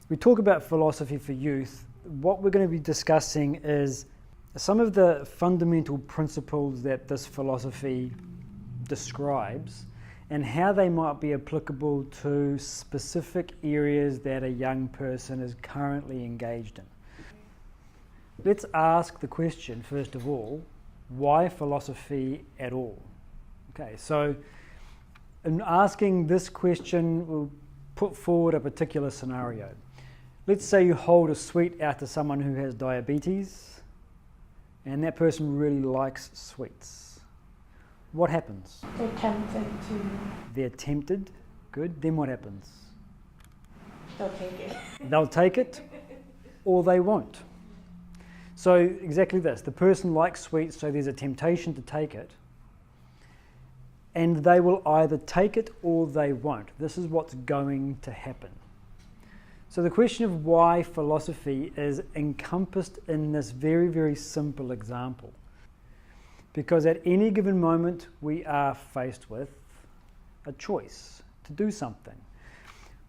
we talk about philosophy for youth, what we're going to be discussing is some of the fundamental principles that this philosophy describes and how they might be applicable to specific areas that a young person is currently engaged in. Let's ask the question, first of all, why philosophy at all? Okay, so in asking this question, we'll put forward a particular scenario. Let's say you hold a sweet out to someone who has diabetes, and that person really likes sweets. What happens? They're tempted to... They're tempted. Good. Then what happens? They'll take it. They'll take it, or they won't. So exactly this. The person likes sweets, so there's a temptation to take it. And they will either take it or they won't. This is what's going to happen. So the question of why philosophy is encompassed in this very, very simple example. Because at any given moment we are faced with a choice to do something.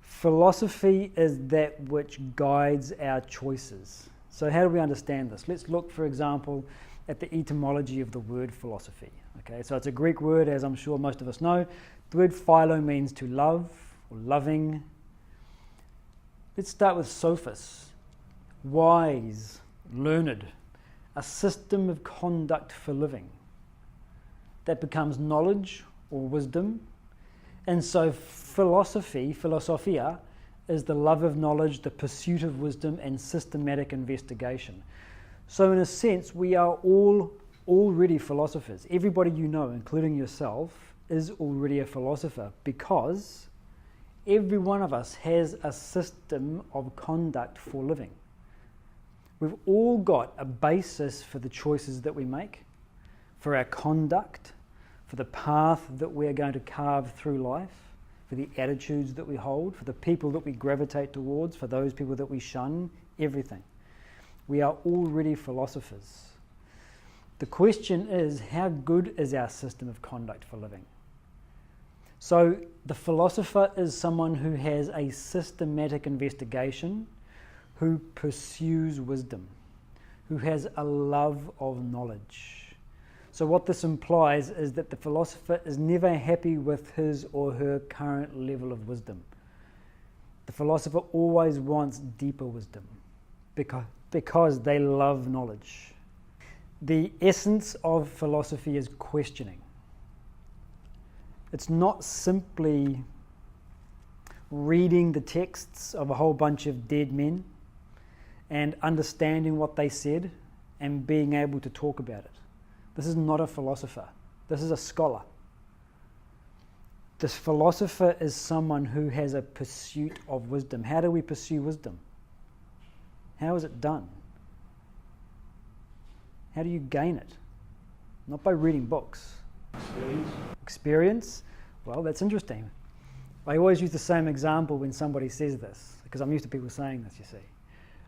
Philosophy is that which guides our choices. So how do we understand this? Let's look, for example, at the etymology of the word philosophy. Okay, so it's a Greek word, as I'm sure most of us know. The word philo means to love or loving. Let's start with sophos, wise, learned, a system of conduct for living. That becomes knowledge or wisdom. And so philosophy, philosophia, is the love of knowledge, the pursuit of wisdom, and systematic investigation. So in a sense, we are all already philosophers. Everybody you know, including yourself, is already a philosopher because every one of us has a system of conduct for living. We've all got a basis for the choices that we make, for our conduct, for the path that we're going to carve through life, for the attitudes that we hold, for the people that we gravitate towards, for those people that we shun, everything. We are already philosophers. The question is, how good is our system of conduct for living? So the philosopher is someone who has a systematic investigation, who pursues wisdom, who has a love of knowledge. So what this implies is that the philosopher is never happy with his or her current level of wisdom. The philosopher always wants deeper wisdom because they love knowledge. The essence of philosophy is questioning. It's not simply reading the texts of a whole bunch of dead men and understanding what they said and being able to talk about it. This is not a philosopher. This is a scholar. This philosopher is someone who has a pursuit of wisdom. How do we pursue wisdom? How is it done? How do you gain it? Not by reading books. Experience? Well, that's interesting. I always use the same example when somebody says this, because I'm used to people saying this, you see.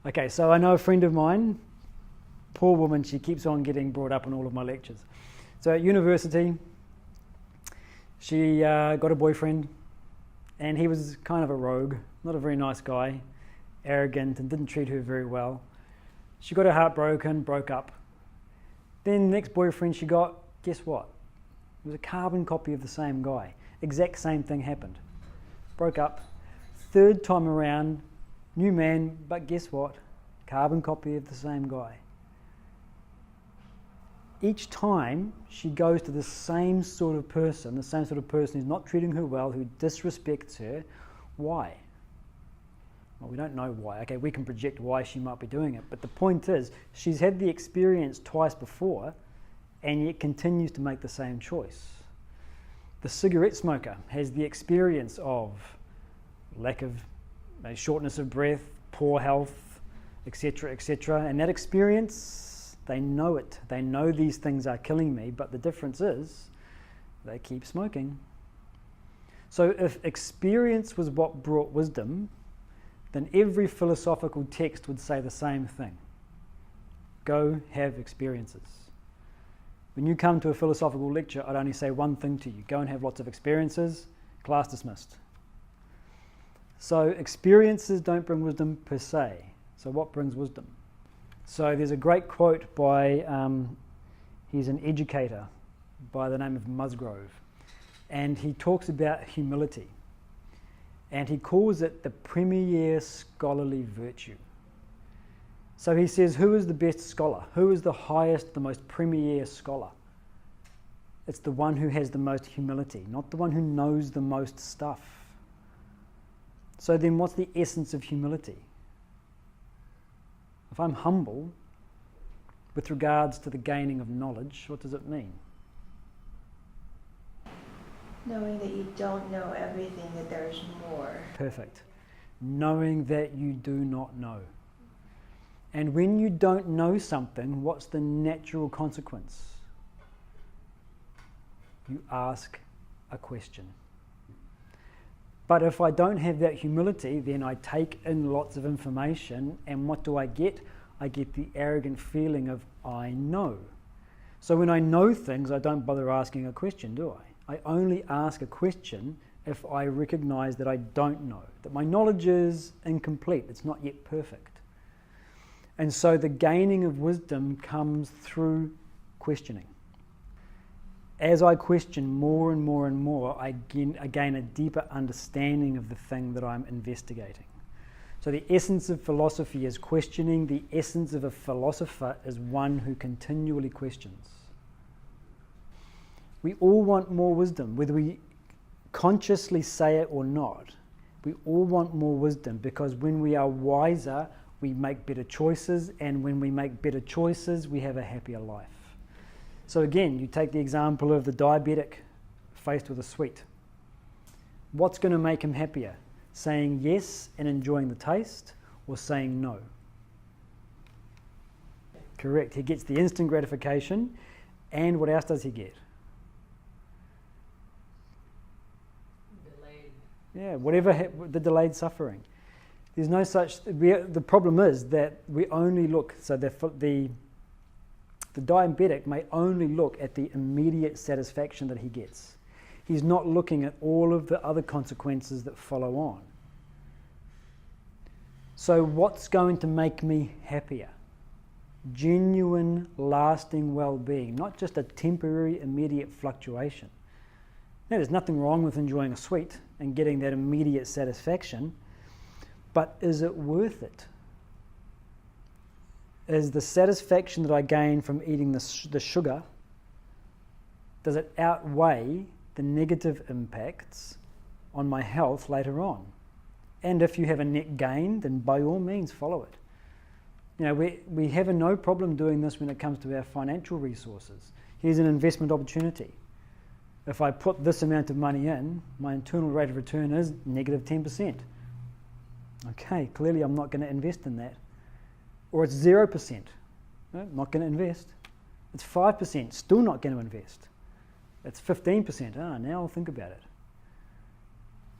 Okay, so I know a friend of mine, poor woman, she keeps on getting brought up in all of my lectures. So at university, she got a boyfriend, and he was kind of a rogue, not a very nice guy, arrogant, and didn't treat her very well. She got her heart broken, broke up. Then the next boyfriend she got, guess what? It was a carbon copy of the same guy. Exact same thing happened. Broke up. Third time around, new man, but guess what? Carbon copy of the same guy. Each time she goes to the same sort of person who's not treating her well, who disrespects her. Why? Well, we don't know why. Okay, we can project why she might be doing it, but the point is, she's had the experience twice before, and yet continues to make the same choice. The cigarette smoker has the experience of lack of shortness of breath, poor health, etc., etc., and that experience, they know it. They know these things are killing me, but the difference is they keep smoking. So if experience was what brought wisdom, then every philosophical text would say the same thing. Go have experiences. When you come to a philosophical lecture, I'd only say one thing to you. Go and have lots of experiences, class dismissed. So experiences don't bring wisdom per se. So what brings wisdom? So there's a great quote by, he's an educator by the name of Musgrove, and he talks about humility, and he calls it the premier scholarly virtue. So he says, who is the best scholar? Who is the highest, the most premier scholar? It's the one who has the most humility, not the one who knows the most stuff. So then what's the essence of humility? If I'm humble with regards to the gaining of knowledge, what does it mean? Knowing that you don't know everything, that there's more. Perfect. Knowing that you do not know. And when you don't know something, what's the natural consequence? You ask a question. But if I don't have that humility, then I take in lots of information, and what do I get? I get the arrogant feeling of I know. So when I know things, I don't bother asking a question, do I? I only ask a question if I recognize that I don't know, that my knowledge is incomplete, it's not yet perfect. And so the gaining of wisdom comes through questioning. As I question more and more and more, I gain a deeper understanding of the thing that I'm investigating. So the essence of philosophy is questioning. The essence of a philosopher is one who continually questions. We all want more wisdom, whether we consciously say it or not. We all want more wisdom, because when we are wiser, we make better choices, and when we make better choices, we have a happier life. So again, you take the example of the diabetic faced with a sweet. What's going to make him happier? Saying yes and enjoying the taste, or saying no? Correct. He gets the instant gratification, and what else does he get? Delayed. Yeah, whatever, the delayed suffering. There's no such. The problem is that we only look. So the diabetic may only look at the immediate satisfaction that he gets. He's not looking at all of the other consequences that follow on. So what's going to make me happier? Genuine, lasting well-being, not just a temporary, immediate fluctuation. Now, there's nothing wrong with enjoying a sweet and getting that immediate satisfaction, but is it worth it? Is the satisfaction that I gain from eating the sugar, does it outweigh the negative impacts on my health later on? And if you have a net gain, then by all means follow it. You know, we have no problem doing this when it comes to our financial resources. Here's an investment opportunity. If I put this amount of money in, my internal rate of return is negative 10%. Okay, clearly I'm not going to invest in that. Or it's 0%, no, not going to invest. It's 5%, still not going to invest. It's 15%, now I'll think about it.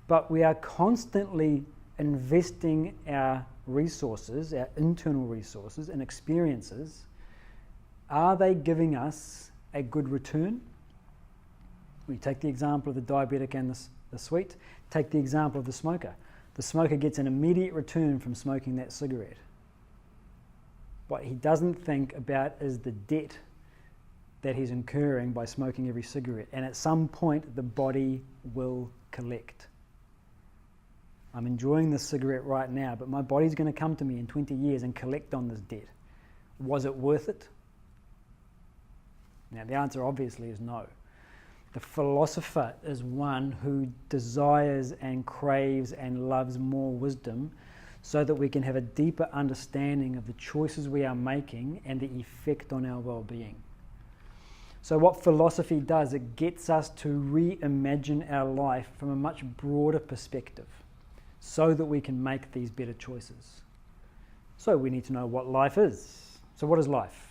But we are constantly investing our resources, our internal resources and experiences. Are they giving us a good return? We take the example of the diabetic and the sweet. Take the example of the smoker. The smoker gets an immediate return from smoking that cigarette. What he doesn't think about is the debt that he's incurring by smoking every cigarette. And at some point, the body will collect. I'm enjoying this cigarette right now, but my body's going to come to me in 20 years and collect on this debt. Was it worth it? Now, the answer obviously is no. The philosopher is one who desires and craves and loves more wisdom, so that we can have a deeper understanding of the choices we are making and the effect on our well-being. So what philosophy does, it gets us to reimagine our life from a much broader perspective, so that we can make these better choices. So we need to know what life is. So what is life?